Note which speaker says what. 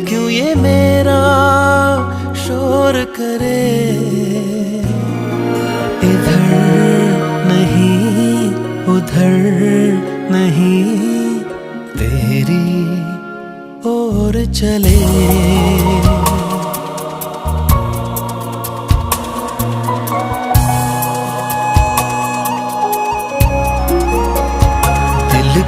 Speaker 1: क्यों ये मेरा शोर करे, इधर नहीं उधर नहीं तेरी ओर चले। दिल